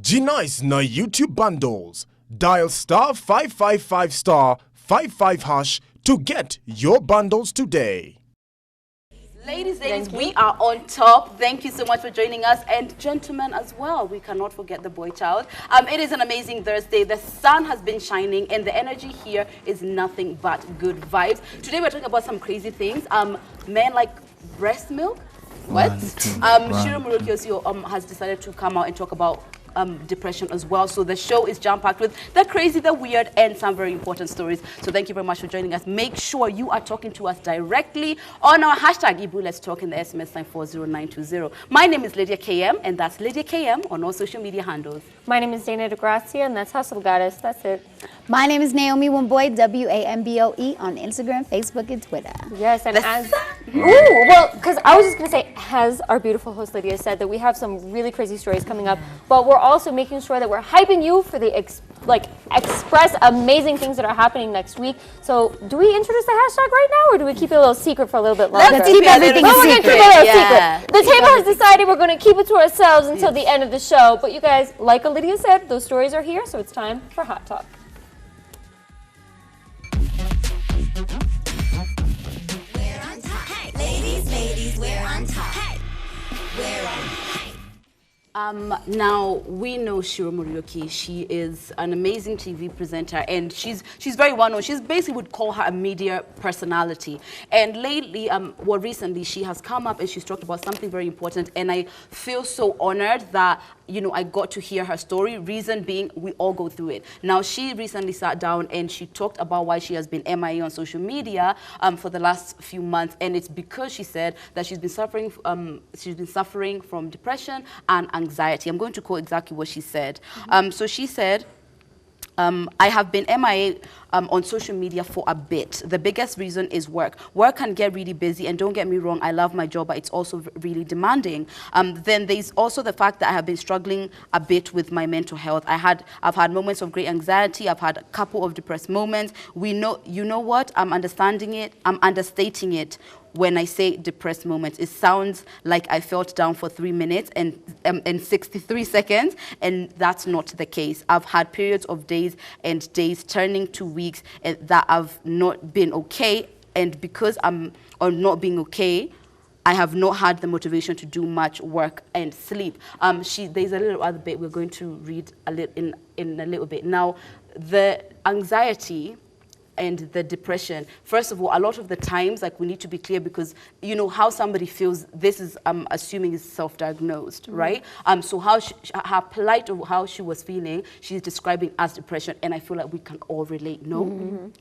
Ginais na YouTube bundles. Dial star 555 star 55 hash to get your bundles today. Ladies, we are on top. Thank you so much for joining us. And gentlemen as well, we cannot forget the boy child. It is an amazing Thursday. The sun has been shining and the energy here is nothing but good vibes. Today we're talking about some crazy things. Men like breast milk. What? Ciru Muriuki has decided to come out and talk about depression as well. So the show is jam-packed with the crazy, the weird, and some very important stories. So thank you very much for joining us. Make sure you are talking to us directly on our hashtag Ebru Let's Talk in the SMS sign 40920. My name is Lydia KM, and that's Lydia KM on all social media handles. My name is Dana DeGrazia, and that's Hustle Goddess. That's it. My name is Naomi Wamboy, WAMBOE, on Instagram, Facebook, and Twitter. Yes, and because I was just going to say, as our beautiful host Lydia said, that we have some really crazy stories coming up, but we're also making sure that we're hyping you for the express amazing things that are happening next week. So do we introduce the hashtag right now, or do we keep it a little secret for a little bit longer? Let's keep everything secret. The table has decided we're going to keep it to ourselves until the end of the show. But you guys, like Lydia said, those stories are here, so it's time for Hot Talk. We're on top. Hey, ladies, we're on top. Hey, we're on top. Now, we know Ciru Muriuki. She is an amazing TV presenter, and she's very well-known. She's basically would call her a media personality. And lately, recently, she has come up and she's talked about something very important, and I feel so honored that, you know, I got to hear her story. Reason being, we all go through it. Now, she recently sat down and she talked about why she has been MIA on social media for the last few months, and it's because she said that she's been suffering from depression and anxiety. I'm going to quote exactly what she said. So she said, I have been MIA on social media for a bit. The biggest reason is work. Work can get really busy, and don't get me wrong, I love my job, but it's also really demanding. Then there's also the fact that I have been struggling a bit with my mental health. I've had moments of great anxiety. I've had a couple of depressed moments. You know what? I'm understating it. When I say depressed moments, it sounds like I felt down for 3 minutes and 63 seconds, and that's not the case. I've had periods of days and days turning to weeks that I've not been okay, and because I'm not being okay, I have not had the motivation to do much work and sleep. There's a little other bit we're going to read in a little bit. Now, the anxiety and the depression, first of all, a lot of the times, like, we need to be clear, because you know how somebody feels. This is assuming is self-diagnosed, right? So her plight of how she was feeling, she's describing as depression, and I feel like we can all relate. No,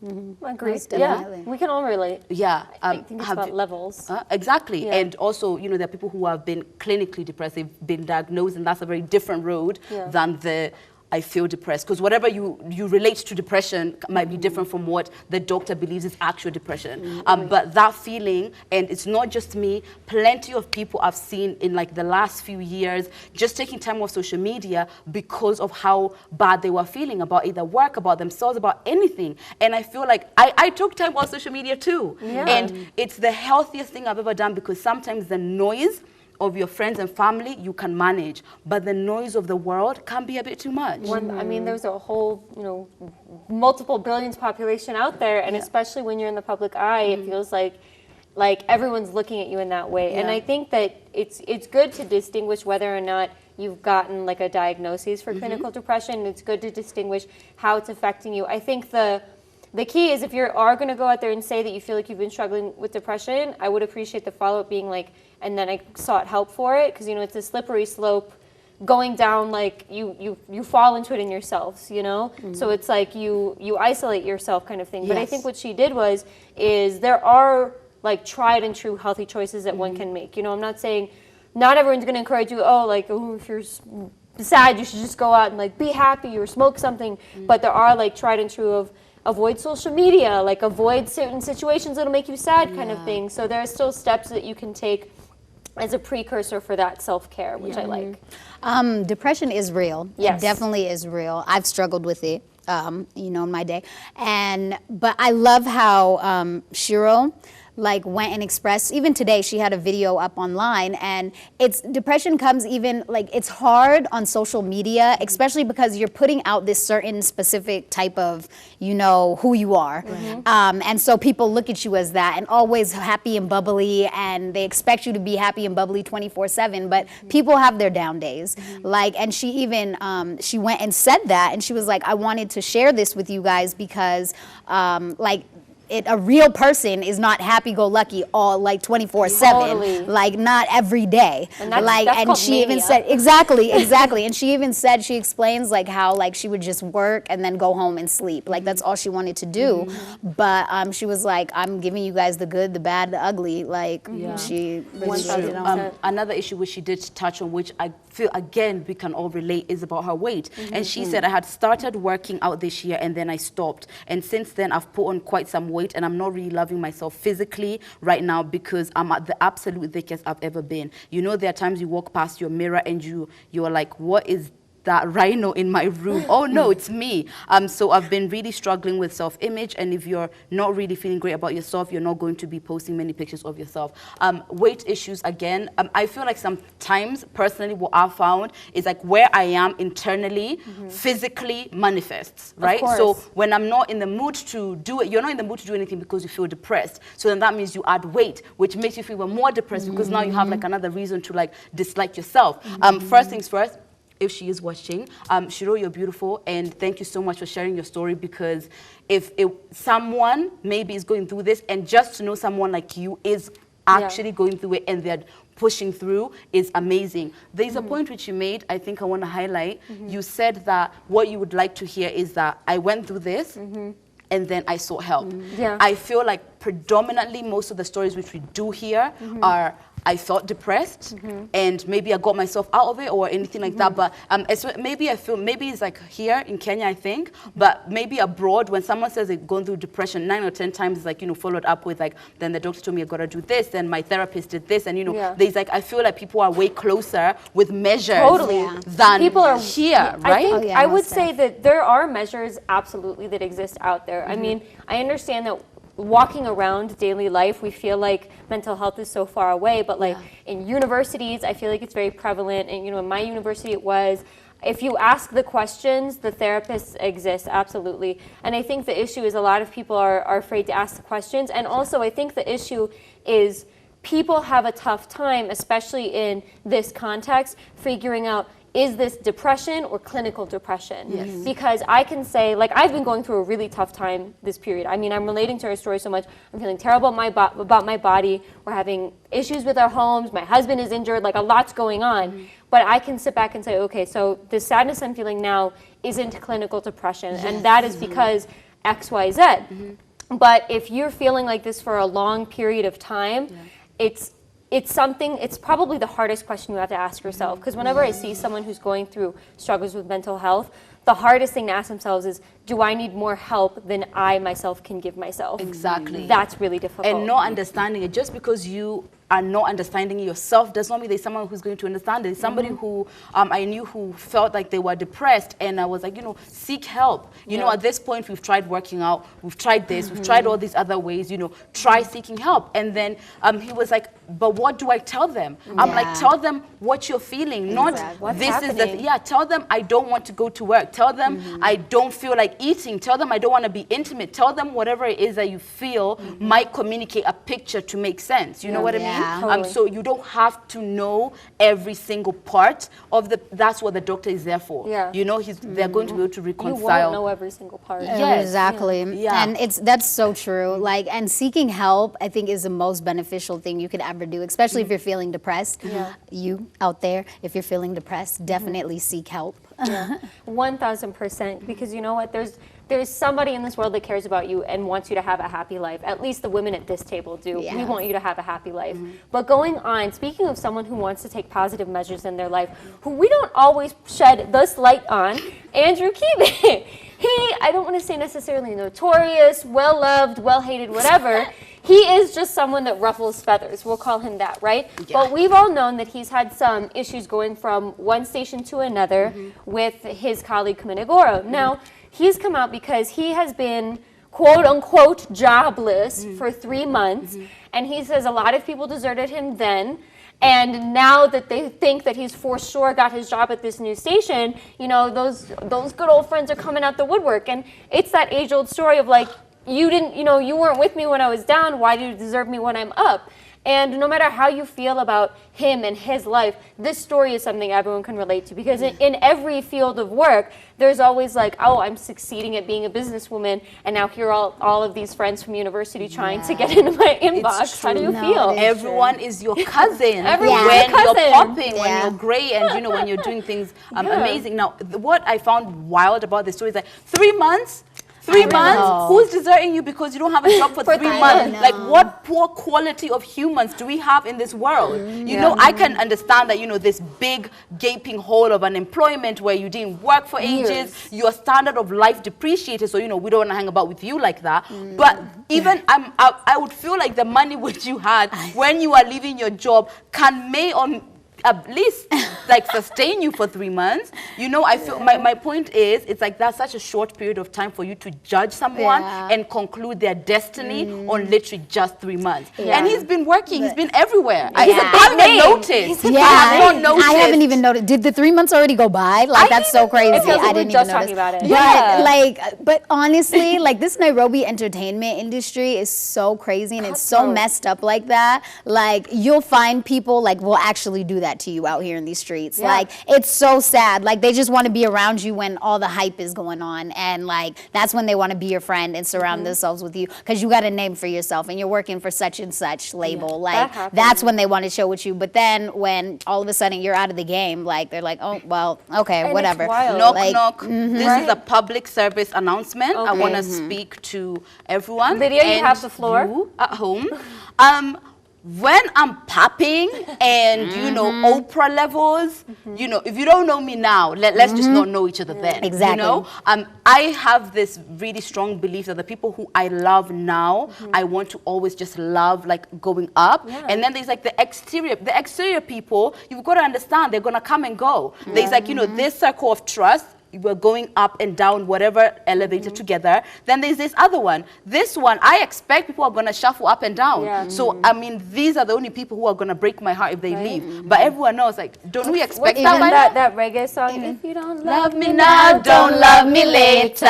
Agreed. Yeah, we can all relate. Yeah, I think it's about levels. Exactly, Yeah. and also, you know, there are people who have been clinically depressed. They've been diagnosed, and that's a very different road than the I feel depressed, because whatever you relate to depression might be different from what the doctor believes is actual depression. But that feeling, and it's not just me, plenty of people I've seen in like the last few years just taking time off social media because of how bad they were feeling about either work, about themselves, about anything. And I feel like I took time off social media too. And it's the healthiest thing I've ever done, because sometimes the noise of your friends and family you can manage, but the noise of the world can be a bit too much. I mean, there's a whole, you know, multiple billions population out there, and especially when you're in the public eye, it feels like everyone's looking at you in that way. And I think that it's good to distinguish whether or not you've gotten like a diagnosis for clinical depression. It's good to distinguish how it's affecting you. I think the key is, if you are going to go out there and say that you feel like you've been struggling with depression, I would appreciate the follow-up being like, and then I sought help for it, because, you know, it's a slippery slope going down, like you fall into it in yourselves, you know? So it's like you isolate yourself kind of thing. But I think what she did is there are like tried and true healthy choices that one can make. You know, I'm not saying not everyone's going to encourage you, if you're sad, you should just go out and like be happy or smoke something. But there are like tried and true of avoid social media, like avoid certain situations that'll make you sad kind of thing. So there are still steps that you can take as a precursor for that self-care, which I like. Depression is real. Yes. It definitely is real. I've struggled with it, you know, in my day. But I love how Ciru like went and expressed, even today she had a video up online, and depression comes even, like, it's hard on social media, especially because you're putting out this certain specific type of, you know, who you are. And so people look at you as that and always happy and bubbly, and they expect you to be happy and bubbly 24/7, but people have their down days. Like, and she even, she went and said that, and she was like, I wanted to share this with you guys because, like, a real person is not happy-go-lucky all like 24/7, like not every day. And and she even said exactly, and she even said, she explains like how like she would just work and then go home and sleep, like that's all she wanted to do. But she was like, I'm giving you guys the good, the bad, the ugly. Like she really did. Another issue which she did touch on, which I feel again we can all relate, is about her weight. And she said, I had started working out this year and then I stopped, and since then I've put on quite some weight, and I'm not really loving myself physically right now because I'm at the absolute thickest I've ever been. You know, there are times you walk past your mirror and you're like, what is that rhino in my room? Oh no, it's me. So I've been really struggling with self-image, and if you're not really feeling great about yourself, you're not going to be posting many pictures of yourself. Weight issues again, I feel like sometimes personally what I've found is like where I am internally physically manifests, right? So when I'm not in the mood to do it, you're not in the mood to do anything because you feel depressed, so then that means you add weight, which makes you feel even more depressed because now you have like another reason to like dislike yourself. First things first, if she is watching, Ciru, you're beautiful, and thank you so much for sharing your story, because if someone maybe is going through this, and just to know someone like you is actually going through it and they're pushing through is amazing. There's a point which you made, I think I want to highlight. You said that what you would like to hear is that I went through this and then I sought help. I feel like predominantly most of the stories which we do hear are I felt depressed and maybe I got myself out of it or anything like that. But maybe I feel, maybe it's like here in Kenya, I think, but maybe abroad when someone says they've gone through depression, 9 or 10 times it's like, you know, followed up with like, then the doctor told me I gotta do this, then my therapist did this, and you know, there's like, I feel like people are way closer with measures than people are here, right? I would say that there are measures absolutely that exist out there. I mean, I understand that walking around daily life, we feel like mental health is so far away, but like in universities, I feel like it's very prevalent. And you know, in my university it was, if you ask the questions, the therapists exist, absolutely. And I think the issue is a lot of people are afraid to ask the questions. And also I think the issue is people have a tough time, especially in this context, figuring out, is this depression or clinical depression? Yes. Because I can say, like, I've been going through a really tough time this period. I mean, I'm relating to her story so much. I'm feeling terrible about my body. We're having issues with our homes. My husband is injured. Like, a lot's going on. But I can sit back and say, okay, so the sadness I'm feeling now isn't clinical depression. And that is because X, Y, Z. But if you're feeling like this for a long period of time, it's probably the hardest question you have to ask yourself, because whenever I see someone who's going through struggles with mental health, the hardest thing to ask themselves is, do I need more help than I myself can give myself? Exactly. That's really difficult. And not understanding it, just because you are not understanding yourself does not mean there's someone who's going to understand it. Somebody who I knew who felt like they were depressed, and I was like, you know, seek help. You know, at this point we've tried working out, we've tried this, we've tried all these other ways, you know, try seeking help. And then he was like, but what do I tell them? I'm like, tell them what you're feeling, not this happening? Tell them I don't want to go to work. Tell them I don't feel like eating. Tell them I don't want to be intimate. Tell them whatever it is that you feel might communicate a picture to make sense. You know what I mean? Totally. So you don't have to know every single part of that's what the doctor is there for. You know, they're going to be able to reconcile. You won't know every single part. Yes, exactly. And that's so true. Like, and seeking help, I think, is the most beneficial thing you could ever do, especially if you're feeling depressed. You out there, if you're feeling depressed, definitely seek help. 1000%, because you know what, there's somebody in this world that cares about you and wants you to have a happy life. At least the women at this table do. We want you to have a happy life. But going on, speaking of someone who wants to take positive measures in their life, who we don't always shed this light on, Andrew Kibe. I don't want to say necessarily notorious, well-loved, well-hated, whatever. He is just someone that ruffles feathers. We'll call him that, right? But we've all known that he's had some issues going from one station to another with his colleague Kibe. Now, he's come out because he has been quote unquote jobless for 3 months. And he says a lot of people deserted him then. And now that they think that he's for sure got his job at this new station, you know, those good old friends are coming out the woodwork. And it's that age-old story of like, you didn't, you know, you weren't with me when I was down. Why do you deserve me when I'm up? And no matter how you feel about him and his life, this story is something everyone can relate to, because in every field of work, there's always like, oh, I'm succeeding at being a businesswoman, and now here are all of these friends from university trying to get into my inbox. How do you feel? Everyone is your cousin. Everyone's when your cousin. you're popping, when you're great, and you know, when you're doing things amazing. Now, what I found wild about this story is like 3 months. 3 months? Who's deserting you because you don't have a job for 3 months? Like, what poor quality of humans do we have in this world? You know, I can understand that, you know, this big gaping hole of unemployment where you didn't work for ages, your standard of life depreciated, so, you know, we don't want to hang about with you like that. But even, I would feel like the money which you had when you are leaving your job may at least like sustain you for 3 months. You know, I feel my point is, it's like that's such a short period of time for you to judge someone and conclude their destiny on literally just 3 months. And he's been working, he's been everywhere. I haven't even noticed. I haven't even noticed. Did the 3 months already go by? Like, that's so crazy. It feels like I didn't just even talking notice. about it. But honestly, like, this Nairobi entertainment industry is so crazy, and it's so messed up like that. Like, you'll find people like will actually do that to you out here in these streets. Like, it's so sad. Like, they just want to be around you when all the hype is going on, and like that's when they want to be your friend and surround themselves with you, because you got a name for yourself and you're working for such and such label. Like, that's when they want to show with you. But then when all of a sudden you're out of the game, like, they're like, oh well, okay, and whatever. Knock, knock. This is a public service announcement. I want to speak to everyone. Lydia, you have the floor. You at home. When I'm popping and, you know, Oprah levels, you know, if you don't know me now, let's just not know each other then. Exactly. You know, I have this really strong belief that the people who I love now, I want to always just love, like, going up. And then there's like the exterior people, you've got to understand, they're going to come and go. There's like, you know, this circle of trust. We're going up and down whatever elevator together. Then there's this other one. This one, I expect people are going to shuffle up and down. So, I mean, these are the only people who are going to break my heart if they leave. But everyone knows, like, don't we expect that by now? That reggae song, if you don't Love me now, don't love me later.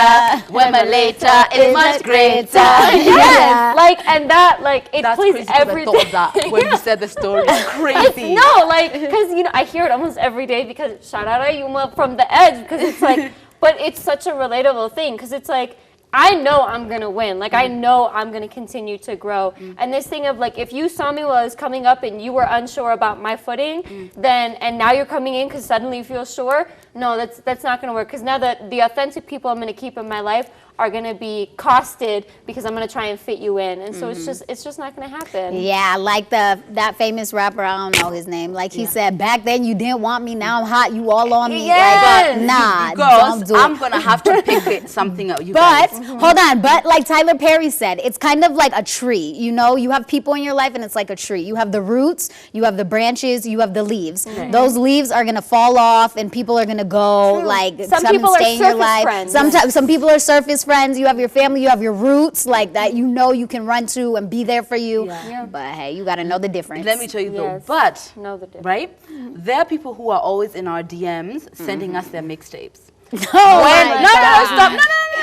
When my later is much greater. Yes. Like, and that, like, it That's plays crazy, 'cause every I thought of that when you said the story. It's crazy. No, like, because, you know, I hear it almost every day, because shout out Ayuma from The Edge, because it's like, but it's such a relatable thing, because it's like, I know I'm going to win. Like, I know I'm going to continue to grow. And this thing of, like, if you saw me while I was coming up and you were unsure about my footing, then, and now you're coming in because suddenly you feel sure, no, that's not going to work. Because now the authentic people I'm going to keep in my life are going to be costed because I'm going to try and fit you in. And so it's just not going to happen. Yeah, like that famous rapper, I don't know his name. Like, he said, back then you didn't want me, now I'm hot, you all on me. Yes. Like, nah, Girls, don't do I'm it. going to have to pick something out, you But, guys. hold on, but like Tyler Perry said, it's kind of like a tree, you know? You have people in your life and it's like a tree. You have the roots, you have the branches, you have the leaves. Those leaves are gonna fall off and people are gonna go, like, Some people are stay in your surface life. friends. Sometimes some people are surface friends. You have your family, you have your roots, like that you know you can run to and be there for you. But hey, you gotta know the difference. Let me tell you though, Yes. but, Know the difference. right? There are people who are always in our DMs sending us their mixtapes. Oh When, my no, God. stop.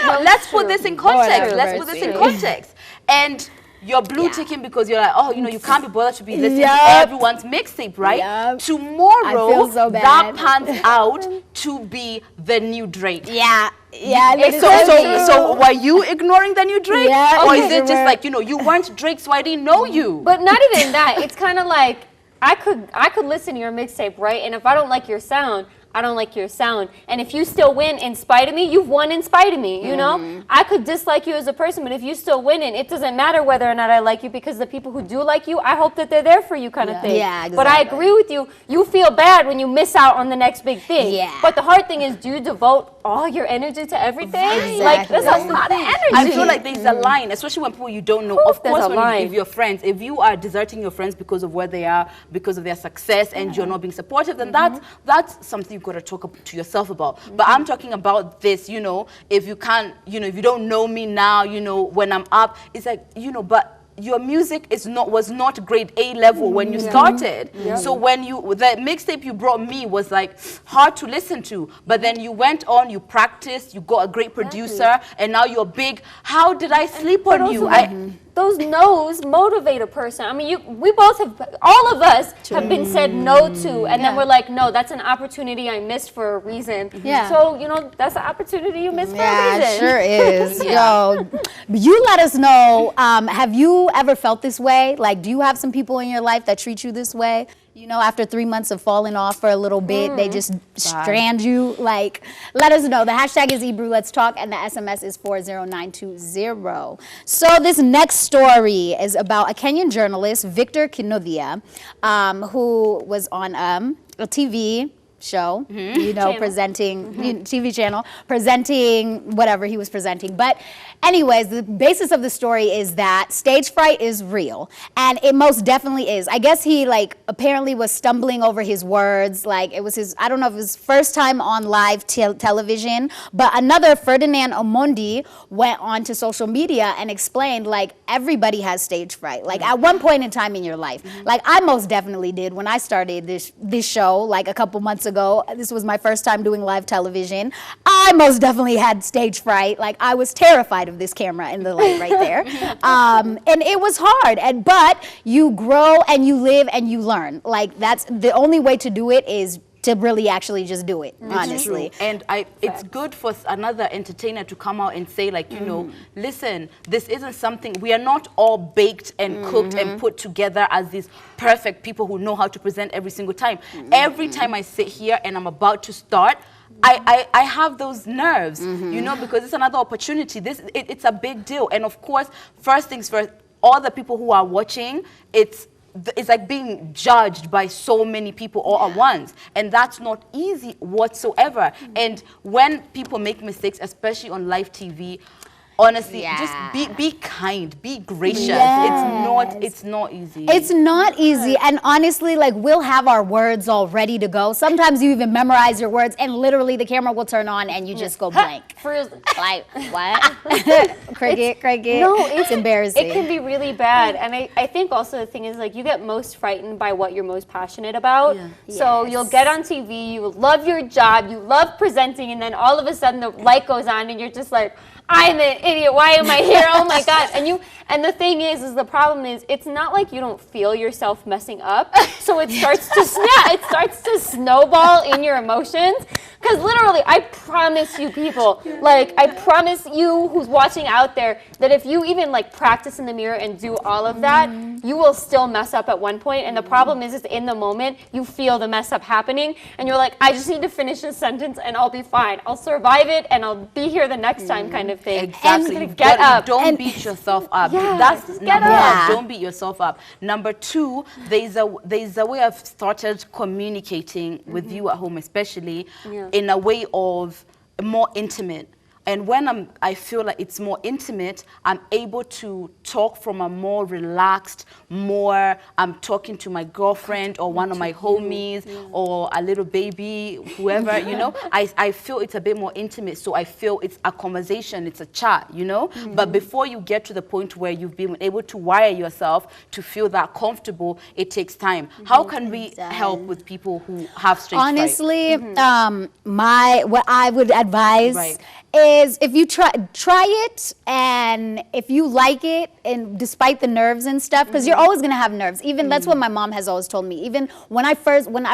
No. Let's put this in context. Lord Let's have put this in mercy. context. And you're blue ticking because you're like, oh, you know, you can't be bothered to be listening to Yup. everyone's mixtape, right? Yup. Tomorrow, I feel so that bad. pans out to be the new Drake. Yeah. So were you ignoring the new Drake? Yeah, Or okay. is it just like, you know, you weren't Drake, so I didn't know you? But not even that. It's kind of like, I could listen to your mixtape, right? And if I don't like your sound, I don't like your sound. And if you still win in spite of me, you've won in spite of me, you know? I could dislike you as a person, but if you still win, and it doesn't matter whether or not I like you, because the people who do like you, I hope that they're there for you kind of thing. Yeah, But I exactly. agree with you. You feel bad when you miss out on the next big thing. Yeah. But the hard thing is, do you devote all your energy to everything? Like, there's a lot of energy. I feel like there's a line, especially when people you don't know. Of there's course, a line. if you're friends, if you are deserting your friends because of where they are, because of their success, and you're not being supportive, then that's something you gotta talk to yourself about. But I'm talking about this, you know, if you can't, you know, if you don't know me now, you know, when I'm up, it's like, you know, but your music was not grade A level when you started. So when the mixtape you brought me was like hard to listen to, but then you went on, you practiced, you got a great producer, and now you're big. How did I sleep on you? Those no's motivate a person. I mean, we both have, all of us have been said no to, and then we're like, no, that's an opportunity I missed for a reason. So, you know, that's an opportunity you missed for a reason. Yeah, it sure is. Yo, you let us know, have you ever felt this way? Like, do you have some people in your life that treat you this way? You know, after 3 months of falling off for a little bit, they just strand you. Like, let us know. The hashtag is Ebru Let's Talk, and the SMS is 40920. So this next story is about a Kenyan journalist, Victor Kinothia, who was on a TV show, you know, presenting, TV channel, presenting whatever he was presenting. But anyways, the basis of the story is that stage fright is real, and it most definitely is. I guess he like apparently was stumbling over his words, like it was his, I don't know if it was first time on live television, but another Ferdinand Omondi went on to social media and explained like everybody has stage fright. Like at one point in time in your life, like I most definitely did when I started this show like a couple months ago. This was my first time doing live television. I most definitely had stage fright. Like I was terrified of this camera and the light right there. And it was hard. But you grow and you live and you learn. Like that's the only way to do it is to really actually just do it, honestly. And it's good for another entertainer to come out and say like, you know, listen, this isn't something, we are not all baked and cooked and put together as these perfect people who know how to present every single time. Every time I sit here and I'm about to start, I have those nerves, you know, because it's another opportunity. It's a big deal. And of course, first things first, all the people who are watching, it's like being judged by so many people all at once, and that's not easy whatsoever. And when people make mistakes, especially on live TV, honestly, just be kind, be gracious. It's not easy. It's not easy, and honestly, like we'll have our words all ready to go. Sometimes you even memorize your words, and literally the camera will turn on, and you just go blank. Like what? cricket. No, it's embarrassing. It can be really bad, and I think also the thing is like you get most frightened by what you're most passionate about. So you'll get on TV, you love your job, you love presenting, and then all of a sudden the light goes on, and you're just like, I'm an idiot. Why am I here? Oh my God. And the thing is the problem is it's not like you don't feel yourself messing up. So it starts to it starts to snowball in your emotions. Because literally, I promise you people, like I promise you who's watching out there that if you even like practice in the mirror and do all of that, you will still mess up at one point. And the problem is in the moment, you feel the mess up happening and you're like, I just need to finish this sentence and I'll be fine. I'll survive it and I'll be here the next time kind of thing. Exactly. And get up. Don't beat yourself up. Yeah, that's number one. Don't beat yourself up. Number two, there's a way I've started communicating with you at home, especially in a way of more intimate. And when I feel like it's more intimate, I'm able to talk from a more relaxed, I'm talking to my girlfriend or one of my homies or a little baby, whoever, you know. I feel it's a bit more intimate, so I feel it's a conversation, it's a chat, you know. But before you get to the point where you've been able to wire yourself to feel that comfortable, it takes time. How can we help with people who have stage fright? Honestly, what I would advise is if you try it, and if you like it, and despite the nerves and stuff, because you're always gonna have nerves. Even that's what my mom has always told me. Even when I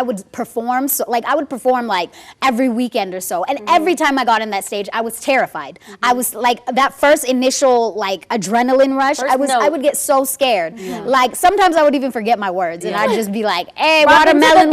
would perform, so like I would perform like every weekend or so, and every time I got on that stage, I was terrified. I was like that first initial like adrenaline rush. I would get so scared. Like sometimes I would even forget my words, and I'd just be like, "Hey, watermelon,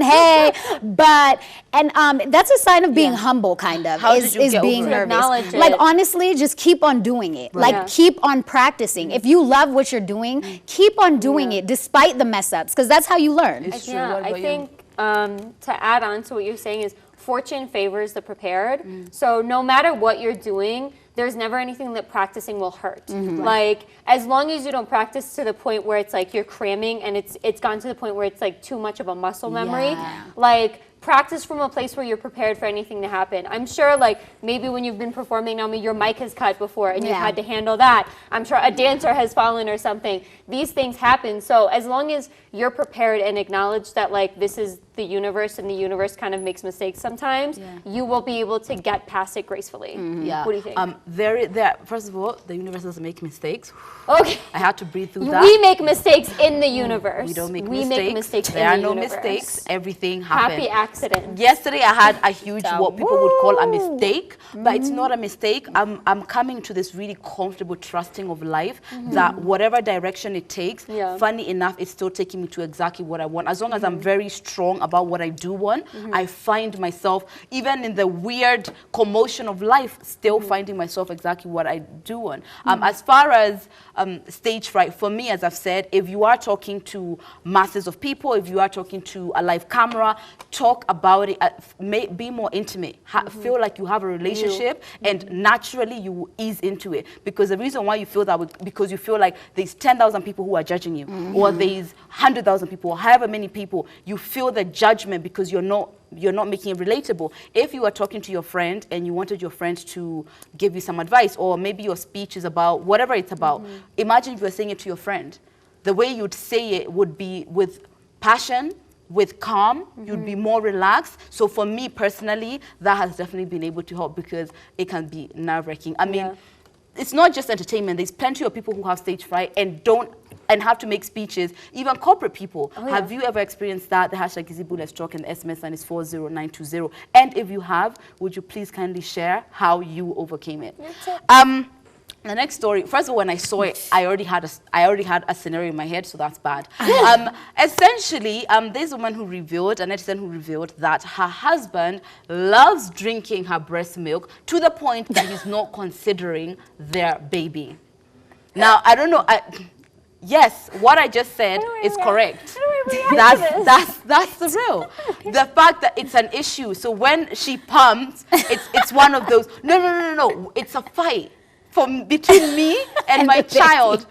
hey!" But that's a sign of being humble, kind of. Is being nervous. Like honestly, just keep on doing it. Like keep on practicing. If you love what you're doing, keep on doing it despite the mess ups, because that's how you learn. It's true. I think to add on to what you're saying is fortune favors the prepared. So no matter what you're doing, there's never anything that practicing will hurt. Like as long as you don't practice to the point where it's like you're cramming and it's gone to the point where it's like too much of a muscle memory. Like practice from a place where you're prepared for anything to happen. I'm sure, like, maybe when you've been performing, Naomi, your mic has cut before and you've had to handle that. I'm sure a dancer has fallen or something. These things happen. So as long as you're prepared and acknowledge that, like, this is the universe and the universe kind of makes mistakes sometimes, you will be able to get past it gracefully. Yeah. What do you think? First of all, the universe doesn't make mistakes. Okay. I had to breathe through that. We make mistakes in the universe. We don't make we mistakes. Make mistakes there in are the no universe. mistakes. Everything happens. Happy accidents. Yesterday I had a huge what people would call a mistake, but it's not a mistake. I'm coming to this really comfortable trusting of life that whatever direction it takes, funny enough, it's still taking me to exactly what I want. As long as I'm very strong about what I do want, I find myself, even in the weird commotion of life, still finding myself exactly what I do want. As far as stage fright, for me, as I've said, if you are talking to masses of people, if you are talking to a live camera, talk about it, be more intimate, feel like you have a relationship, and naturally you will ease into it. Because the reason why you feel that way, because you feel like there's 10,000 people who are judging you, or there's 100,000 people, or however many people, you feel the judgment because you're not making it relatable. If you are talking to your friend and you wanted your friend to give you some advice, or maybe your speech is about whatever it's about, imagine if you were saying it to your friend. The way you'd say it would be with passion, with calm, you'd be more relaxed. So for me personally, that has definitely been able to help, because it can be nerve-wracking. I mean, it's not just entertainment. There's plenty of people who have stage fright and have to make speeches, even corporate people. Have you ever experienced that? The hashtag is Let's Talk, and the SMS line is 40920. And if you have, would you please kindly share how you overcame it? The next story, first of all, when I saw it, I already had a scenario in my head, so that's bad. Essentially, there's a woman who revealed, a netizen who revealed that her husband loves drinking her breast milk to the point that he's not considering their baby. Now, I don't know. Yes, what I just said is correct. That's the real. The fact that it's an issue. So when she pumps, it's one of those. No. It's a fight between me and my child.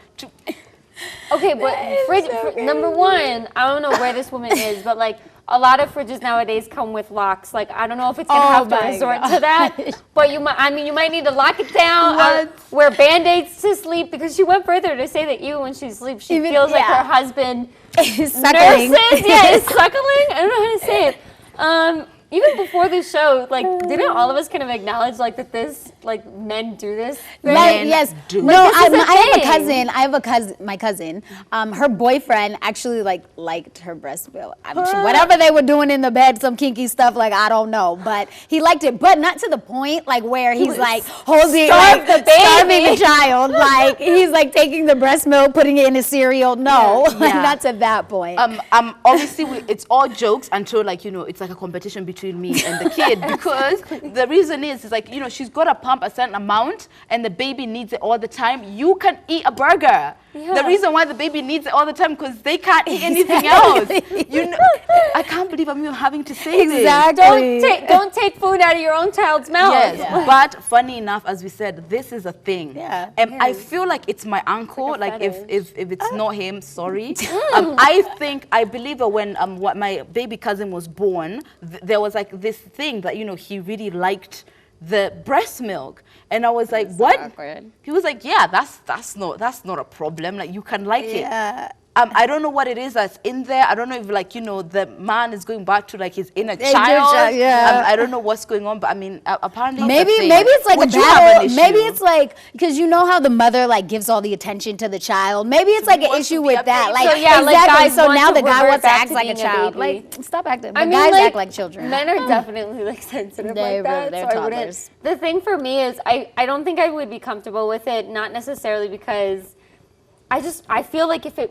Okay, but number one, I don't know where this woman is, but like a lot of fridges nowadays come with locks. Like I don't know if it's gonna have to resort to that, but you might need to lock it down. Wear Band-Aids to sleep, because she went further to say that even when she sleeps, she feels like her husband is suckling. Is suckling. I don't know how to say it. Even before the show, like, didn't all of us kind of acknowledge, like, that this, like, men do this? Yes. Do. No, I have a cousin, my cousin. Her boyfriend actually, like, liked her breast milk. Whatever they were doing in the bed, some kinky stuff, like, I don't know. But he liked it, but not to the point, like, where he's, like, holding, like, starving the child. Like, he's, like, taking the breast milk, putting it in his cereal. No, like, not to that point. Obviously, it's all jokes until, like, you know, it's like a competition between me and the kid, because the reason is like, you know, she's got to pump a certain amount and the baby needs it all the time. You can eat a burger. The reason why the baby needs it all the time, because they can't eat anything else. You know, I can't believe I'm even having to say this. Don't take food out of your own child's mouth. Yes, but funny enough, as we said, this is a thing. And I feel like it's my uncle. Like if it's not him, sorry. I believe that when my baby cousin was born, there was like this thing that, you know, he really liked the breast milk, and I was like, what? Awkward. He was like, yeah, that's not a problem. Like, you can like it. I don't know what it is that's in there. I don't know if, like, you know, the man is going back to, like, his inner child. I don't know what's going on, but I mean, apparently maybe it's like a battle. Maybe it's like, because you know how the mother, like, gives all the attention to the child. Maybe it's like an issue with that. Like, exactly. So now the guy wants to act like a child. Like, stop acting. But guys act like children. Men are definitely, like, sensitive like that. They're toddlers. The thing for me is, I don't think I would be comfortable with it. Not necessarily because I feel like if they're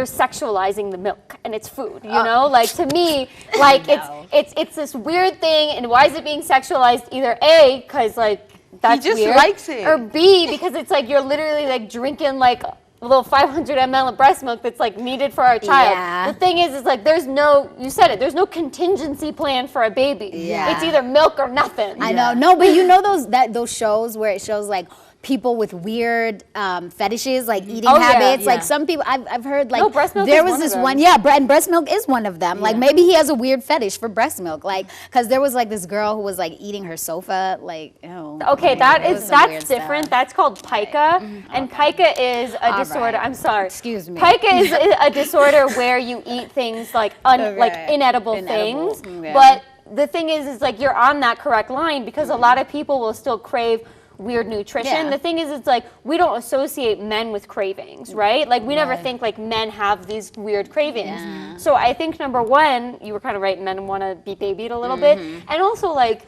sexualizing the milk and it's food, you know? Like, to me, like, it's this weird thing, and why is it being sexualized? Either A, because, like, that's weird. He just likes it. Or B, because it's like you're literally, like, drinking, like, a little 500 ml of breast milk that's, like, needed for our child. The thing is like, there's no contingency plan for a baby. It's either milk or nothing. I know. No, but you know those shows where it shows, like, people with weird fetishes, like eating Oh, yeah, habits. yeah. Like some people, I've heard like No, breast milk there is was one of this them. one, and breast milk is one of them. Like maybe he has a weird fetish for breast milk, like because there was like this girl who was like eating her sofa, like ew. Okay, Like, it was some weird that's different. stuff. That's called pica, and pica is a disorder. right. I'm sorry. Excuse me. Pica is a disorder where you eat things like like Okay. inedible Inedible, things. yeah. But the thing is like you're on that correct line because a lot of people will still crave weird nutrition. Yeah. The thing is, it's like we don't associate men with cravings, right? Like we never think like men have these weird cravings. Yeah. So I think number one, you were kind of right. Men want to be babied a little bit, and also like.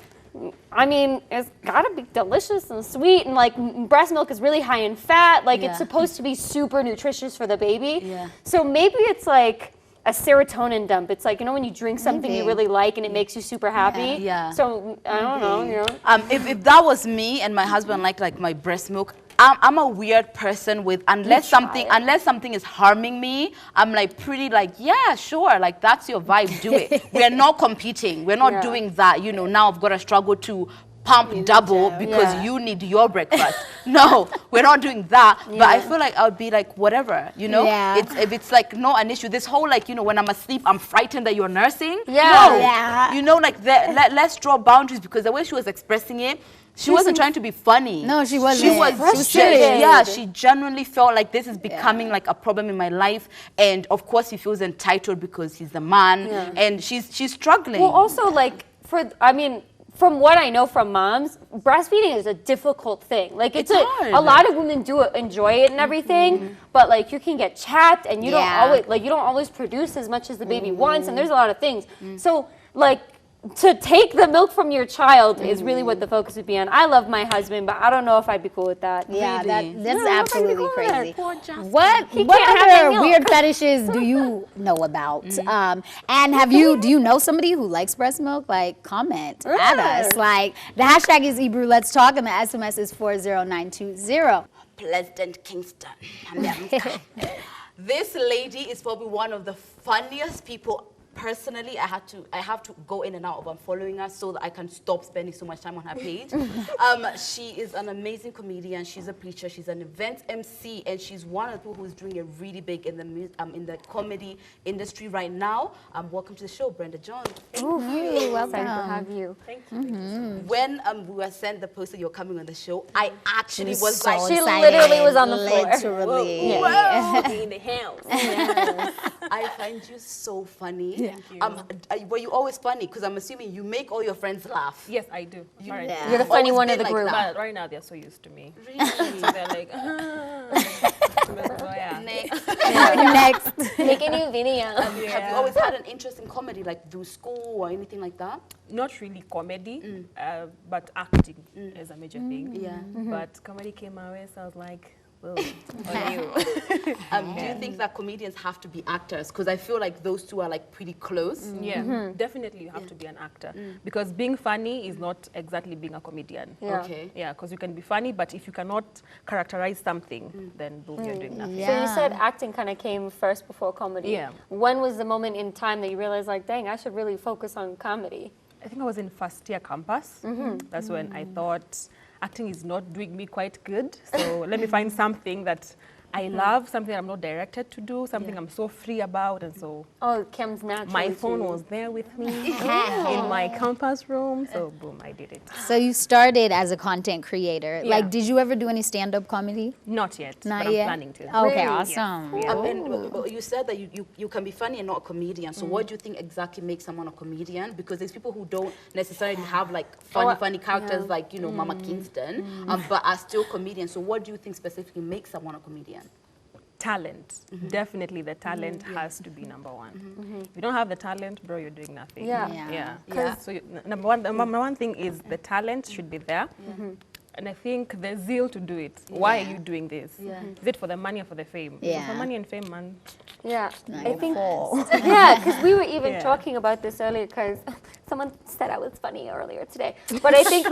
I mean, it's gotta be delicious and sweet, and like breast milk is really high in fat. Like it's supposed to be super nutritious for the baby. Yeah. So maybe it's like a serotonin dump. It's like, you know, when you drink something you Maybe. really like and it makes you super happy. Yeah. So I don't know, you know. If that was me and my husband liked like my breast milk, I'm a weird person with unless something is harming me, I'm like pretty like, yeah, sure, like that's your vibe, do it. We're not competing. We're not doing that, you know, now I've got to struggle to pump double because you need your breakfast. No, we're not doing that. But I feel like I would be like, whatever, you know? Yeah. If it's like not an issue. This whole like, you know, when I'm asleep, I'm frightened that you're nursing. Yeah. No. Yeah. You know, like let's draw boundaries because the way she was expressing it, she wasn't trying to be funny. No, she wasn't. She was frustrated. Yeah, she genuinely felt like this is becoming like a problem in my life. And of course he feels entitled because he's the man and she's struggling. Well, also like from what I know from moms, breastfeeding is a difficult thing. Like it's hard. a lot of women do enjoy it and everything, but like you can get chapped and you don't always produce as much as the baby wants, and there's a lot of things. So like to take the milk from your child is really what the focus would be on. I love my husband, but I don't know if I'd be cool with that. Yeah, Really? that's Yeah, absolutely nobody cool with crazy. that. Poor Justin. What can't have my other milk. weird fetishes do you know about? And do you know somebody who likes breast milk? Like, comment at us. Like, the hashtag is Ebru Let's Talk, and the SMS is 40920. President Kingston, America. This lady is probably one of the funniest people. Personally, I have to go in and out of unfollowing her so that I can stop spending so much time on her page. She is an amazing comedian. She's a preacher. She's an event MC, and she's one of the people who's doing it really big in the comedy industry right now. Welcome to the show, Brenda Jons. Hey, welcome. Excited to have you. When we were sent the post that you're coming on the show, I actually was so like, She excited. literally was on the floor. Literally. in the house. I find you so funny. Were you always funny? Because I'm assuming you make all your friends laugh. Yes, I do. Alright. Yeah. You're the funny Always one been of the like group. that. But right now they're so used to me. Really? So they're like, so yeah. Next. Next. Make a new video. Have you always had an interest in comedy, like through school or anything like that? Not really comedy, but acting is a major thing. Yeah. But comedy came my way, so I was like, whoa, on you. Do you think that comedians have to be actors? Because I feel like those two are like pretty close. Yeah, definitely you have to be an actor. Because being funny is not exactly being a comedian. Yeah. Okay. Yeah, because you can be funny, but if you cannot characterize something, then boom, you're doing nothing. So you said acting kind of came first before comedy. Yeah. When was the moment in time that you realized, like, dang, I should really focus on comedy? I think I was in first year campus. That's when I thought acting is not doing me quite good. So let me find something that I love, something I'm not directed to do, something I'm so free about. And so Oh, it comes naturally. my to phone you. was there with me in my campus room. So boom, I did it. So you started as a content creator. Yeah. Like, did you ever do any stand-up comedy? Not yet, Not but yet? I'm planning to. Okay, Really? awesome. And you said that you can be funny and not a comedian. So what do you think exactly makes someone a comedian? Because there's people who don't necessarily have like funny characters like, you know, Mama Kingston, but are still comedians. So what do you think specifically makes someone a comedian? Talent. Definitely the talent has to be number one. If you don't have the talent, bro, you're doing nothing. Yeah. Yeah. Yeah. So number one thing is the talent should be there. And I think the zeal to do it. Why are you doing this? Is it for the money or for the fame? If it's Yeah. for money and fame, man. Yeah, I think. Fall. Yeah, because we were even Yeah. talking about this earlier. Because someone said I was funny earlier today. But I think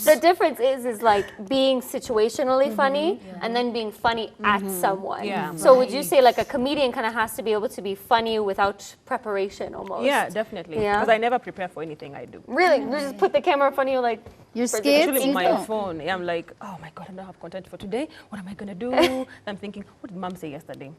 the difference is like being situationally funny and then being funny at someone. Yeah. So would you say like a comedian kind of has to be able to be funny without preparation almost? Yeah, definitely. Yeah. Because I never prepare for anything I do. Really, you just put the camera in front of you like. You're scared? Especially my phone. Yeah, I'm like, oh my God, I don't have content for today. What am I going to do? I'm thinking, what did mom say yesterday?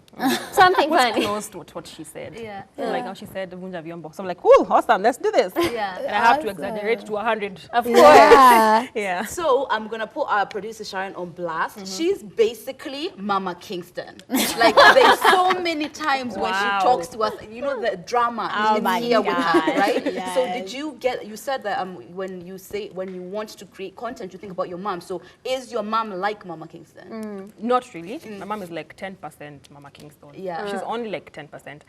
Something What's funny. close to what she said? Yeah. Like how she said, Vunja Vyombo. So I'm like, cool, awesome, let's do this. Yeah. And I have to exaggerate to 100. Of course. Yeah. Yeah. So I'm gonna put our producer Sharon on blast. She's basically Mama Kingston. Like there's so many times when she Wow. talks to us, you know the drama Oh is my here with her, gosh, right? yes. So did you get? You said that when you want to create content, you think about your mom. So is your mom like Mama Kingston? Not really. My mom is like 10% Mama Kingston. Yeah. She's only like 10%.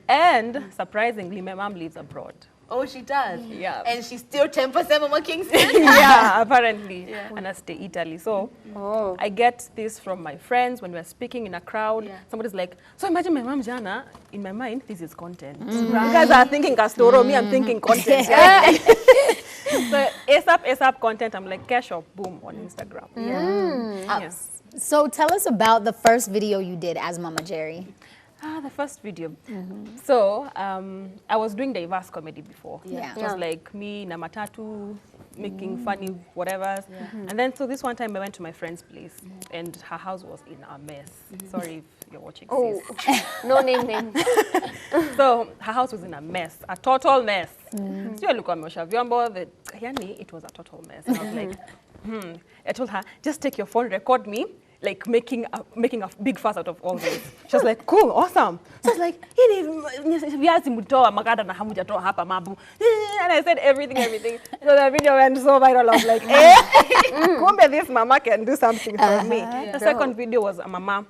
And surprisingly, my mom lives abroad. Oh, she does. Yeah. And she's still 10% Mama Kingston. Yeah, apparently. And I stay Italy. So Oh. I get this from my friends when we're speaking in a crowd. Yeah. Somebody's like, so imagine my mom Jana, in my mind, this is content. You guys are thinking Castoro, me, I'm thinking content. Yeah. So ASAP content, I'm like, cash up, boom, on Instagram. Yes. So tell us about the first video you did as Mama Jerry. The first video. So I was doing diverse comedy before. Yeah. It was like me, Namatatu, making funny whatever. And then so this one time I went to my friend's place and her house was in a mess. Sorry if you're watching Oh, this. no name. So her house was in a mess, a total mess. So I look at Mosha Vyombo, yani it was a total mess. And I was like, I told her, just take your phone, record me, like making a big fuss out of all this. She was like, cool, awesome. So I was like, viazi mutoa magada na hamujatoa hapa mabu. And I said everything. So the video went so viral. I was like, kumbe this mama can do something for me. The second video was a mama.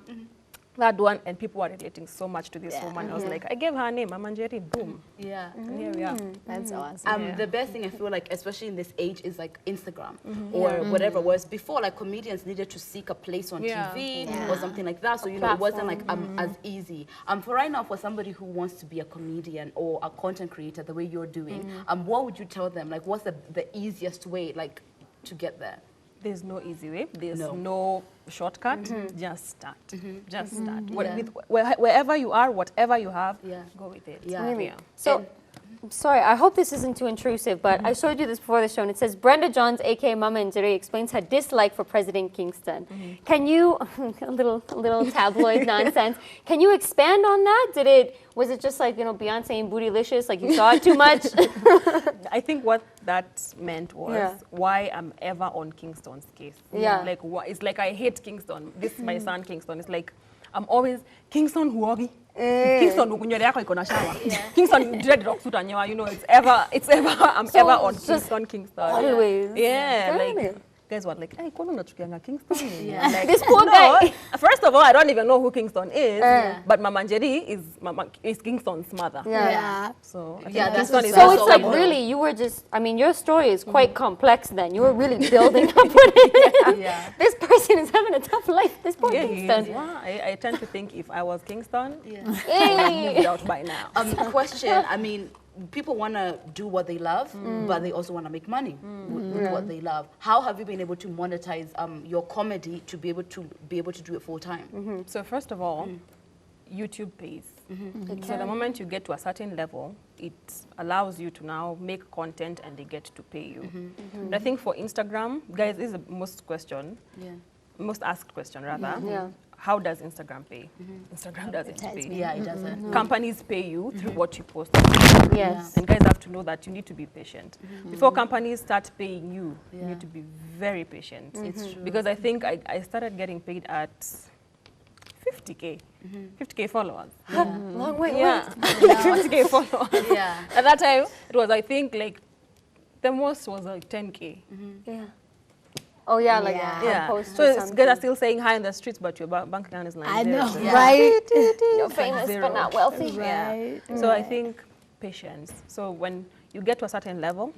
That one, and people were relating so much to this woman. I was like, I gave her a name, Mama Jerry, boom. Yeah. And here we are. That's awesome. The best thing I feel like, especially in this age, is like Instagram or whatever. Whereas before, like comedians needed to seek a place on TV or something like that. So you know, it wasn't like as easy. For right now, for somebody who wants to be a comedian or a content creator, the way you're doing, what would you tell them? Like, what's the easiest way, like, to get there? There's no easy way. There's no shortcut. Just start. Just start. Wherever you are, whatever you have, go with it. Yeah. Really? So, sorry, I hope this isn't too intrusive, but I showed you this before the show, and it says, Brenda Jons, aka Mama Njeri, explains her dislike for President Kingston. Can you, a little tabloid nonsense, can you expand on that? Was it just like, you know, Beyonce and Bootylicious, like you saw it too much? I think what that meant was why I'm ever on Kingston's case. Yeah. Like, it's like I hate Kingston. This is my son, Kingston. It's like, I'm always, Kingston huogi. Kingston ukunywele yako iko na shower. Kingston dreadlocks utanyoa, you know, I'm ever on Kingston. Always. Yeah, Really? like guys were like, hey, kono unachukianga Kingston? Like, This poor guy. First of all, I don't even know who Kingston is, but Mama Njeri is Kingston's mother. Yeah. So I think that's Kingston is So also it's like one. really, you were just, I mean, your story is quite complex then. You were really building up with it. This person is having a tough life. This poor Yeah, Kingston. I tend to think if I was Kingston, Hey. moved out by now. Question, I mean, people want to do what they love, but they also want to make money with what they love. How have you been able to monetize your comedy to be able to do it full time? So first of all, YouTube pays. So the moment you get to a certain level, it allows you to now make content and they get to pay you. But I think for Instagram, guys, this is the most asked question rather. Yeah. How does Instagram pay? Instagram doesn't pay. Yeah, it doesn't. Companies pay you through what you post. Yes. And guys have to know that you need to be patient. Before companies start paying you, you need to be very patient. It's true. Because I think I started getting paid at 50K. 50K followers. Long way. Yeah. 50K followers. Yeah. At that time, it was, I think, like, the most was like 10K. Yeah. Oh yeah, like Yeah. Yeah. post So or guys are something. still saying hi in the streets, but your bank account is like I there. know, So- right? You're famous zero. but not wealthy. Yeah. So I think patience. So when you get to a certain level,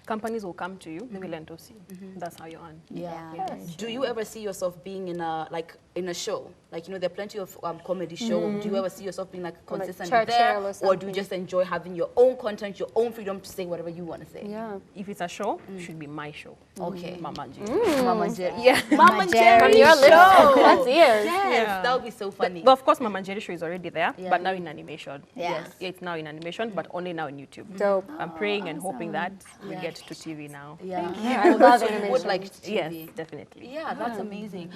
companies will come to you, they will endorse you. That's how you earn. Yeah. Do you ever see yourself being in a show? Like, you know, there are plenty of comedy shows. Do you ever see yourself being like consistently Churchill there? or Or do something. you just enjoy having your own content, your own freedom to say whatever you want to say? Yeah. If it's a show, it should be my show. Okay. Mama G. Mama Jerry. Yeah. Mama Jerry Jerry From your lips show. to God's ears. Yes, that would be so funny. But of course, Mama Jerry show is already there, Yeah. but now in animation. Yeah. Yeah, it's now in animation, but only now in YouTube. Dope. I'm praying and hoping that we get to TV now. Yeah. I love So you would animation. like TV. Yes, definitely. Yeah, that's amazing.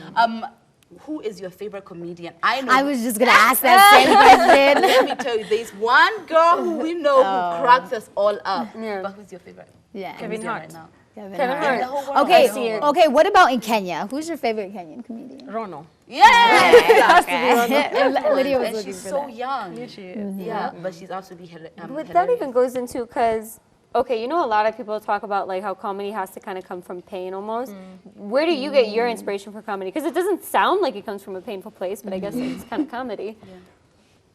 Who is your favorite comedian? I know. I was just gonna ask that same question. Let me tell you, there's one girl who we know who cracks us all up. Yeah. But who's your favorite? Yeah. Kevin comedian Hart. right now? Kevin Kevin Hart. The Hart. whole world. Okay, I see it. okay. What about in Kenya? Who's your favorite Kenyan comedian? Rono. Yeah. Lydia was And looking she's for so that. young. Yeah, she is. Yeah, but she's absolutely But that even goes into, because, okay, you know, a lot of people talk about like how comedy has to kind of come from pain almost. Where do you get your inspiration for comedy? Because it doesn't sound like it comes from a painful place, but I guess it's kind of comedy.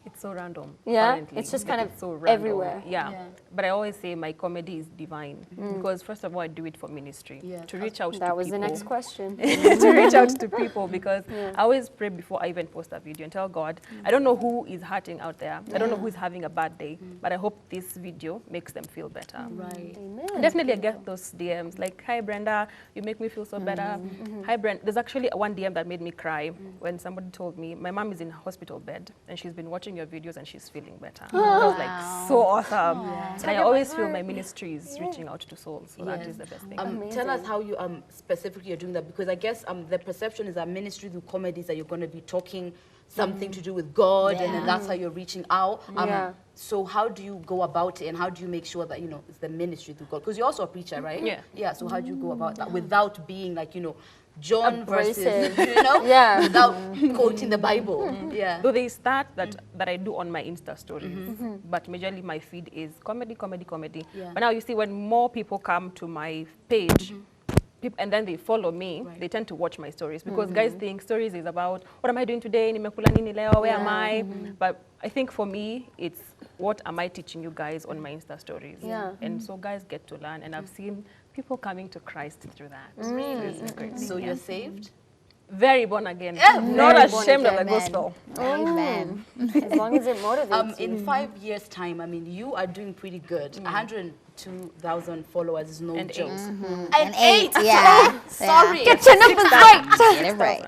It's so random. Yeah? apparently. It's just Like, kind of it's so random. everywhere. Yeah. Yeah. But I always say my comedy is divine because first of all, I do it for ministry Yeah. to reach out to That was people. the next question. to reach out to people because I always pray before I even post a video and tell God, I don't know who is hurting out there. I don't know who is having a bad day, but I hope this video makes them feel better. Right. Amen. Definitely, I get those DMs like, "Hi Brenda, you make me feel so better." Hi Brenda. There's actually one DM that made me cry when somebody told me my mom is in a hospital bed and she's been watching your videos and she's feeling better. That was like so awesome. And I always feel my ministry is reaching out to souls, so that is the best thing. Tell us how you specifically are doing that, because I guess the perception is that ministry through comedy is that you're going to be talking something to do with God, and then that's how you're reaching out. Yeah. So how do you go about it, and how do you make sure that it's the ministry through God? Because you're also a preacher, right? Yeah. Yeah. So how do you go about that without being like John Abrasive. versus Yeah. without quoting the Bible? Yeah. Though there is that I do on my Insta stories, but majorly my feed is comedy, comedy, comedy. Yeah. But now you see when more people come to my page, and then they follow me, they tend to watch my stories because guys think stories is about what am I doing today, nimekula nini leo, where am I? But I think for me, it's what am I teaching you guys on my Insta stories? Yeah. And so guys get to learn, and I've seen people coming to Christ through that. Really? It's a great thing. So you're saved. Very born again. Very Not born ashamed of the again. gospel. Amen. As long as it motivates you. In 5 years' time, I mean, you are doing pretty good. 102,000 followers is no And joke. eight. And 8. Yeah. Sorry. Get your numbers right. Get it right.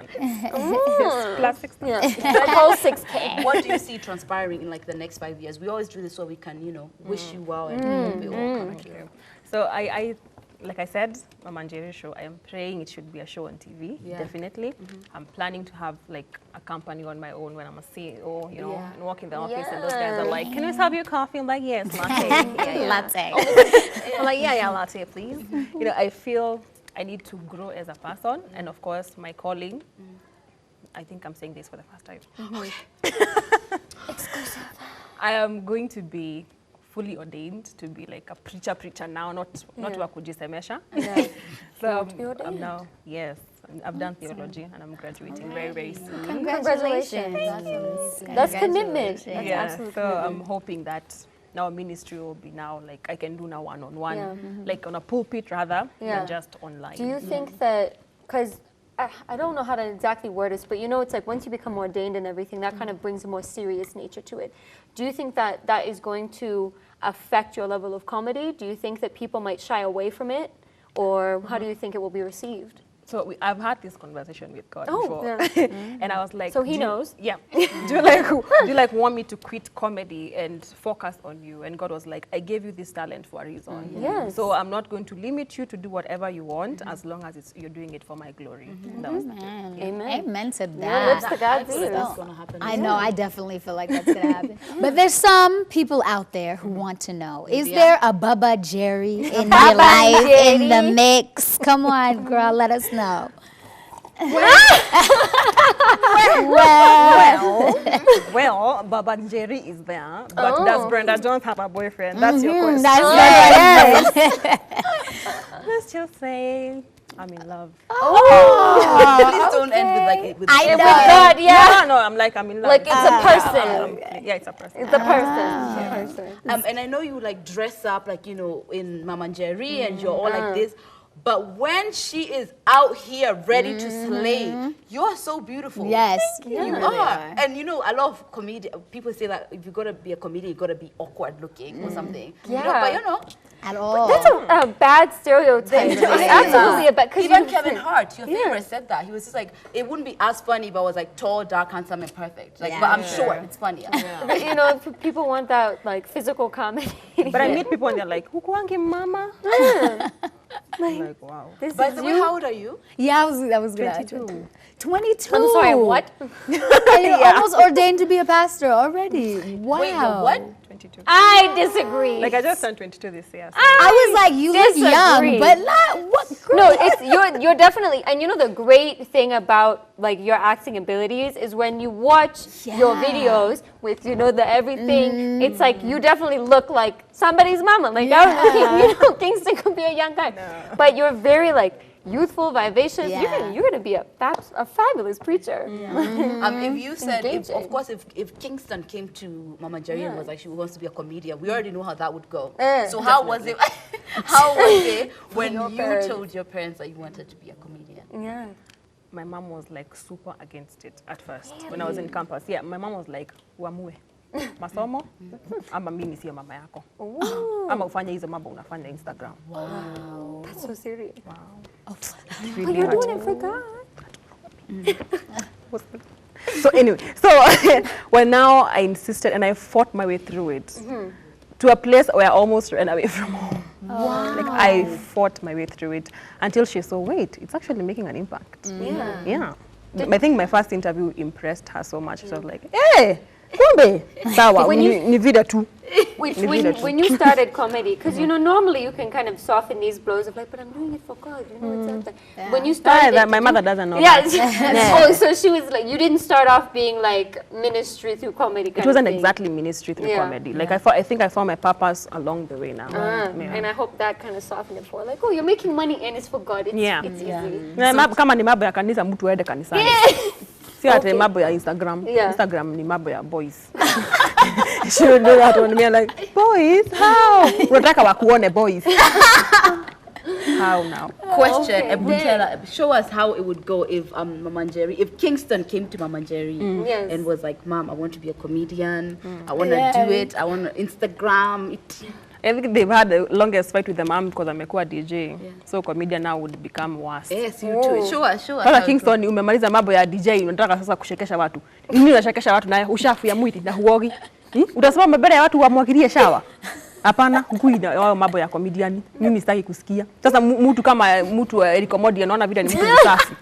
Plus 6,000. Yeah. The whole 6K. What do you see transpiring in like the next 5 years? We always do this so we can, wish you well and hope it all come true. So I like I said, Mama Njeri show, I am praying it should be a show on TV, Yeah. definitely. I'm planning to have like a company on my own when I'm a CEO, Yeah. and walk in the office and those guys are like, can we serve you coffee? I'm like, yes, latte. Latte. I'm like, yeah, latte, please. I feel I need to grow as a person, and of course, my calling. I think I'm saying this for the first time. Exclusive. I am going to be fully ordained to be like a preacher now, not wa kujisemesha. So I'm now, yes, I've done theology and I'm graduating very, very soon. Congratulations. That's commitment. That's Yeah, absolute so commitment. I'm hoping that now ministry will be now like I can do now one-on-one, Yeah. like on a pulpit rather Yeah. than just online. Do you think that, because I don't know how to exactly word this, but it's like once you become ordained and everything, that kind of brings a more serious nature to it. Do you think that that is going to affect your level of comedy? Do you think that people might shy away from it? Or how do you think it will be received? So I've had this conversation with God Oh, before, yeah. and I was like, So he do you- knows? Yeah. do you like want me to quit comedy and focus on you? And God was like, I gave you this talent for a reason. Yes. So I'm not going to limit you to do whatever you want as long as you're doing it for my glory. That was Amen. Amen. Amen to Your lips that. to God's That's ears. gonna happen. I know, I definitely feel like that's gonna happen. But there's some people out there who want to know, is there a Baba Jerry in your life, in the mix? Come on, girl, let us know. well, Baba Jerry is there, but does Brenda Jons have a boyfriend? That's your question. That's yes. Let's just say I'm in love. Please don't end with I know. God, yeah. No, I'm like I'm in love. Like it's a person. Yeah, it's a person. It's a person. and I know you like dress up like in Mama Jerry and you're all like this, But when she is out here ready to slay, you're so beautiful. Yes. You are. And you know, a lot of people say that if you're going to be a comedian, you're going to be awkward looking or something. Yeah. You know, but you know. At all. That's a bad stereotype. It's absolutely a bad. Even Kevin Hart, your favorite, said that. He was just like, it wouldn't be as funny, but was like tall, dark, handsome, and perfect. Like, but I'm sure it's funnier. But, you know, people want that like physical comedy. But I meet people and they're like, "Hukuangi mama." I'm like, wow. By the way, how old are you? Yeah, I was 22. 22. I'm sorry, what? And you're almost ordained to be a pastor already. Wow. Wait, you're what? 22. I disagree. Like I just turned 22 this year. So. I was like, you look disagree. young, but not what? No, it's you're definitely, and you know the great thing about like your acting abilities is when you watch your videos with the everything, it's like you definitely look like somebody's mama. Like Kingston could be a young guy, but you're very like youthful, vivacious. You're gonna be a fabulous preacher. If you said, if Kingston came to Mama Jerry and was like, she wants to be a comedian, we already know how that would go. So how was it? How was it when you told your parents that you wanted to be a comedian? Yeah. My mom was like super against it at first when I was in campus. Yeah, my mom was like, "Uamue masomo ama mimi sio mama yako. Ama ufanye hizo mambo unafanya Instagram." Wow. That's so serious. Wow. Oh, but you're doing it for God. So anyway, well now I insisted and I fought my way through it to a place where I almost ran away from home. Wow. Like I fought my way through it until she saw, wait, it's actually making an impact. Yeah. I think my first interview impressed her so much. She was like, hey, kumbe, sawa, ni vida tu. When you started comedy, because normally you can kind of soften these blows of like, but I'm doing it for God, it's out there. When you started, my mother doesn't know. Yeah. Oh, so she was like, you didn't start off being like ministry through comedy. It wasn't exactly ministry through comedy. Like I think I found my purpose along the way now. And I hope that kind of softened it for like, oh, you're making money and it's for God. It's easy. Kama ni mambo ya kanisa mtu aende kanisani. Si ati mambo ya Instagram. Instagram ni mambo ya boys. She would do that on me like, boys, how? Unataka wakuone boys. How now? Question, Ebru, show us how it would go if Mama Jerry, if Kingston came to Mama Jerry and was like, Mom, I want to be a comedian. I want to do it. I want to Instagram it. I think they've had the longest fight with the mom because amekuwa DJ. So comedian now would become worse. Yes, you too. Show us. Sasa Kingston umemaliza mambo ya DJ unataka sasa kushekesha watu. Nini unashekesha watu na ushafu ya mwili na huogi? Utasema mbele ya watu wamwagilie shawa. Hapana, hukuida wao mambo ya comedian. Mimi sitaki kusikia. Sasa mtu kama mtu Eric Comedy anaona vile ni mtu msafi.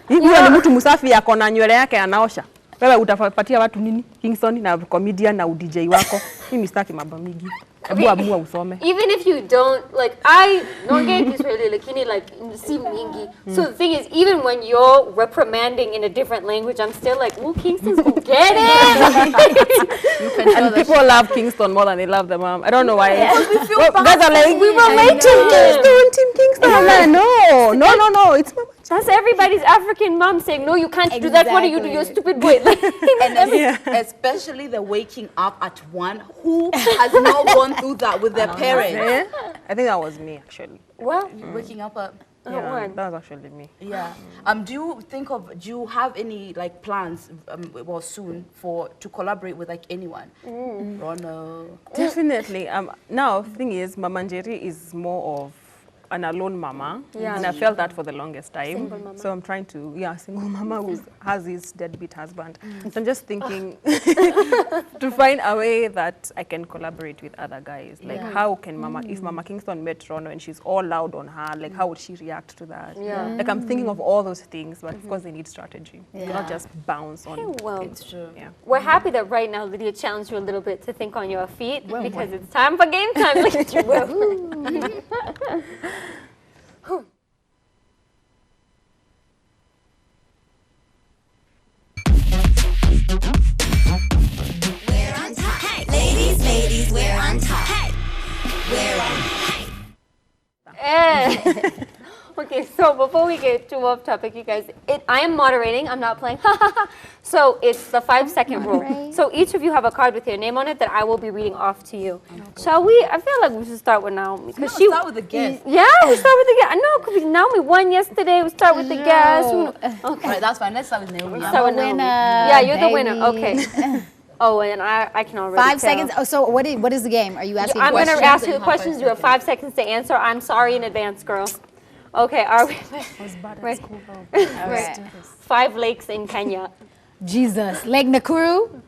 Huyo ni mtu msafi yako na nywele yake anaosha. Wewe utapatia watu nini? Kingston na comedian na DJ wako. Mimi sitaki mambo mingi. Even if you don't, like, I don't get Kiswahili, like, si mingi. So the thing is, even when you're reprimanding in a different language, I'm still like, oh, Kingston's gonna get it. And people love Kingston more than they love the mom. I don't know why. Guys are like, we relate to Team Kingston. I'm like, no, it's Mama. That's everybody's African mom saying, no, you can't do that. What do you do? You're a stupid boy. And especially the waking up at 1. Who has not gone through that with their parents? I think that was me, actually. Well, waking up at... Yeah, that was actually me. Yeah. Do you have any like plans soon to collaborate with like anyone? Rono. Definitely. Now the thing is, Mama Jerry is more of an alone mama, and I felt that for the longest time. So I'm trying to, single mama who has his deadbeat husband. So I'm just thinking to find a way that I can collaborate with other guys. Like how can if Mama Kingston met Rono and she's all loud on her, like how would she react to that? Like I'm thinking of all those things, but of course they need strategy. You cannot just bounce on it. Well, it's true. Yeah. We're happy that right now Lydia challenged you a little bit to think on your feet because it's time for game time. Look at you. We're on top. Hey, ladies, we're on top. Hey, we're on. Okay, so before we get too off topic, you guys, I am moderating. I'm not playing. So it's the 5-second rule. So each of you have a card with your name on it that I will be reading off to you. Shall we? I feel like we should start with Naomi. No, start with the guest. Yeah, we start with the guest. I know, because Naomi won yesterday. We start with the guest. Okay. All right, that's fine. Let's start with Naomi. Start with Naomi. Yeah, you're the winner. Okay. Oh, and I can already 5 tell. seconds. Oh, so what is the game? Are you asking I'm going to questions? ask you questions. You have 5 seconds to answer. I'm sorry in advance, girl. Okay, are we? Right. Okay. 5 lakes in Kenya. Jesus. Lake Nakuru.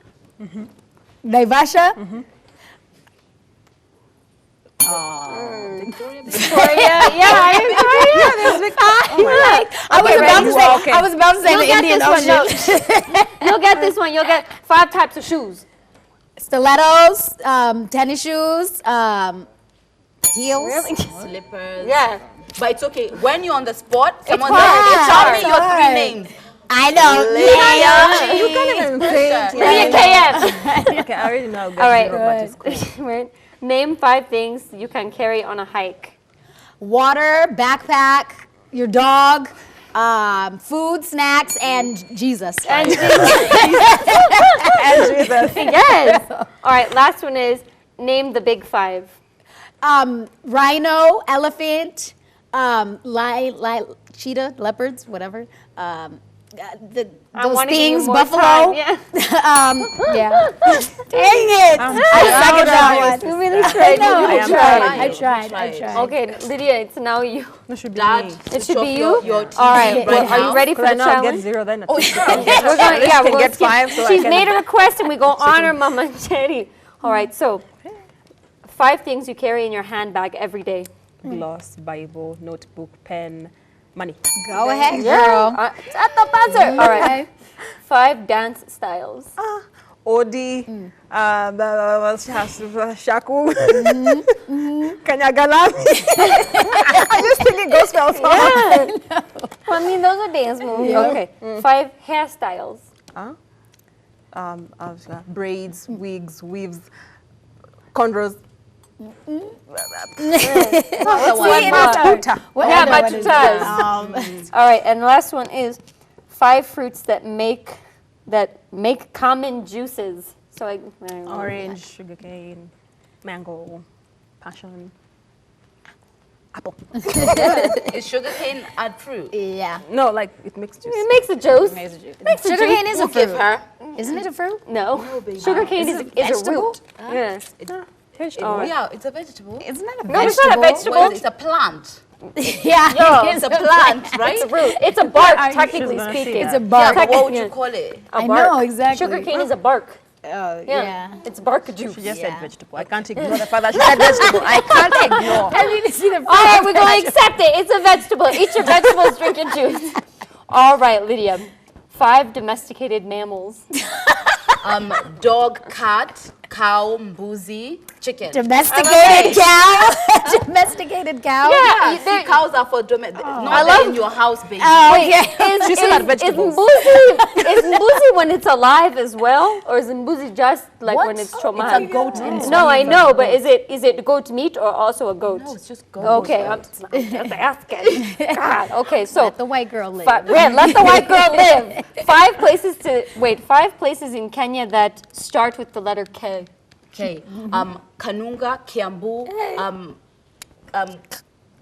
Naivasha. Victoria, yeah, I was about to say the Indian Ocean. You'll get this one. You'll get 5 types of shoes. Stilettos, tennis shoes, heels. Slippers. Yeah. But it's okay. When you're on the spot, someone hard. says, tell me It's your hard. 3 names. I know. You can't even say Leah KM. Okay, I already know. All right. But it's cool. Right. Name 5 things you can carry on a hike. Water, backpack, your dog, food, snacks, and Jesus. And And Jesus. yes. All right. Last one is name the big 5. Rhino, elephant, cheetah, leopards, whatever. Those wanna give you things, more buffalo. time, yeah. Yeah. Dang it! I suck at that one. You really tried. No, You I tried. tried. Okay, Lydia, it's now you. That should be Dad, me. It should be your you. TV All right. right Well, are now. you ready for Because I the know I'll get challenge? 0 then. Oh, We're going. Yeah, Can we'll get skip. 5 so I She's can- made a request, and we go honor Mama Cherry. All right. So, 5 things you carry in your handbag every day. Gloss, Bible, notebook, pen, money. Go ahead, girl. It's at the buzzer. All right. 5 dance styles. Odi, Shaku, Kanyagalami. I just thinking gospel songs. Yeah. I mean, those are dance moves. Okay. 5 hairstyles. Braids, wigs, weaves, cornrows. Batuta. Yeah, batutas. All right, and the last one is 5 fruits that make common juices. So I don't know. Orange, sugarcane, mango, passion, apple. Is sugarcane add fruit? Yeah. No, like it makes juice. It makes a juice. Sugarcane is a We'll give fruit. her. Isn't it a fruit? No. Sugarcane is a root. Yeah. Yeah, it's a vegetable. Isn't that a No, it's not a vegetable. Well, it's a plant. Yeah. It's a plant, right? It's a root. It's a bark, She's technically gonna see speaking. that. It's a bark. Yeah, but what would Yeah. you call it? A I bark. know, exactly. Sugarcane is a bark. Oh, Yeah. It's bark juice. She just Yeah. said vegetable. I can't ignore the fact that she said vegetable. I can't ignore. I need to see the All right, we're going to accept it. It's a vegetable. Eat your vegetables, drink your juice. All right, Lydia. 5 domesticated mammals. Dog, cat, cow, mbuzi, chicken. Domesticated cow. Domesticated cow. Yeah, Yeah, see, cows are for domestic. Not I love- in your house, baby. Is, She said that vegetables. is mbuzi when it's alive as well, or is mbuzi just like when it's traumatic? It's a goat in No, I know, but is it goat meat or also a goat? No, it's just goat. Okay, I'm just asking. God, okay, so Let the white girl live. let the white girl live. 5 places in Kenya that start with the letter K. Okay. Kanunga, Kiambu,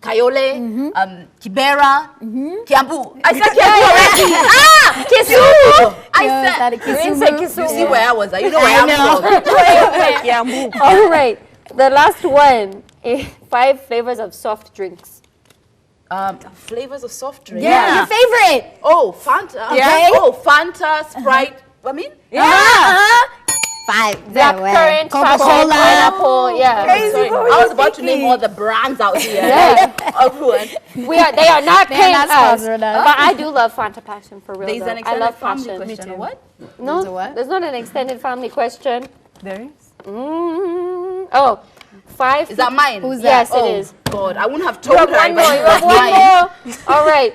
Kayole, Kibera, Kiambu. I said Kiambu already. Kisumu! I That said. a You didn't Kisumu. say Kisumu. You see where I was? You know where I'm from. Yeah, move. All right, the last one. 5 flavors of soft drinks. Flavors of soft drink. Yeah, your favorite. Oh, Fanta. Yeah. Oh, Fanta, Sprite. I mean, 5. Blackcurrant, Coca-Cola. pineapple, yeah. sorry. I was about to name all the brands out here. Yeah. Everyone. They are not They're paying not us. sponsoring us. But I do love Fanta Passion for real. There's though. an I extended love family passion. question. Or what? No, There's a what? there's not an extended family question. There is. Oh, 5. Is that mine? Who's Yes, that? it is. God, I wouldn't have You told have her. one if more. I You knew have it was one mine. more. All right.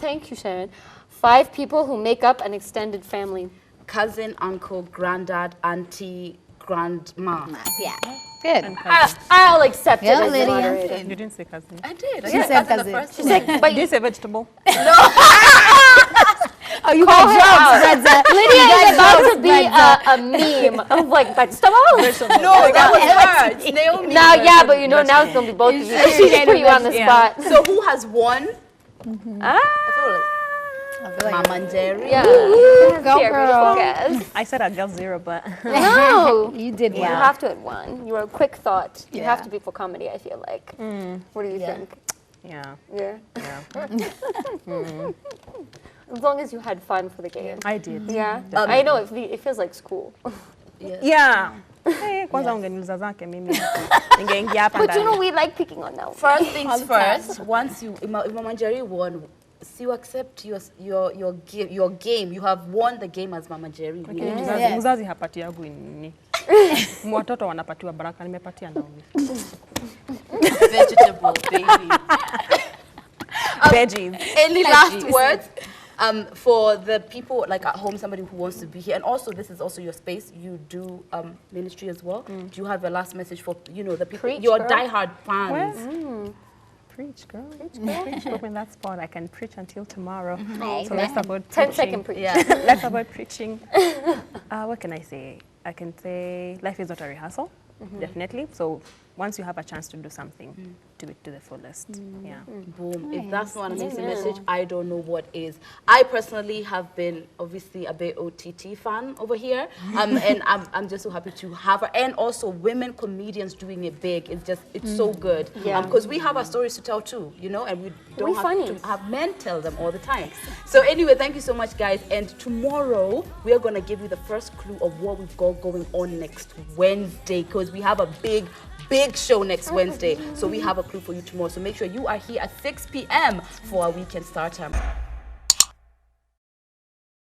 Thank you, Sharon. 5 people who make up an extended family. Cousin, uncle, granddad, auntie, grandma. Yeah. Good. I'll accept Yeah, it as Lydia. moderator. You didn't say cousin. I did. I She said said cousin the cousin. first She's one. like, but Did you say vegetable? Oh, you call got her out. jokes, Brenda. Lydia is about to be Brenda. a meme of like vegetable. No, that was hers. Naomi. Now, yeah, but you know, now it's gonna be both of you. She just put you on the spot. So who has won? Ah, Mama and Jerry. yeah. Go, Here, girl. beautiful guess. I said a girl 0, but No. You did You well. have to have one. You were a quick thought. You Yeah. have to be for comedy, I feel like. What do you think? yeah. Yeah. As long as you had fun for the game. I did. Yeah. I know it feels like school. Yeah. Hey, kwanza ungeniuliza zake mimi. Ningeingia hapa But you know, ndani. we like picking on that. First things first. Once you, if Mama and Jerry won, so you accept your game. You have won the game as Mama Jerry. Okay, mzazi hapatiagwi nini. Watoto wanapatiwa baraka, nimepatia Naomi. Vegetable, baby. Veggies. Any last words for the people like at home, somebody who wants to be here, and also this is also your space. You do ministry as well. Do you have a last message for the people, Preach, your girl. diehard fans? Preach, girl. Preach, open that spot. I can preach until tomorrow. Amen. So let's about 10-second preach. Yeah. let's about preaching. What can I say? I can say life is not a rehearsal, definitely. So once you have a chance to do something, do it to the fullest. Yeah. Boom. If that's not an amazing message, I don't know what is. I personally have been obviously a big OTT fan over here. And I'm just so happy to have her. And also women comedians doing it big. It's so good. Yeah. Because we have our stories to tell too, and we don't We have funny. to have men tell them all the time. So anyway, thank you so much, guys. And tomorrow, we are going to give you the first clue of what we've got going on next Wednesday. Because we have a big show next Wednesday. So we have a clue for you tomorrow. So make sure you are here at 6 p.m. for our weekend starter.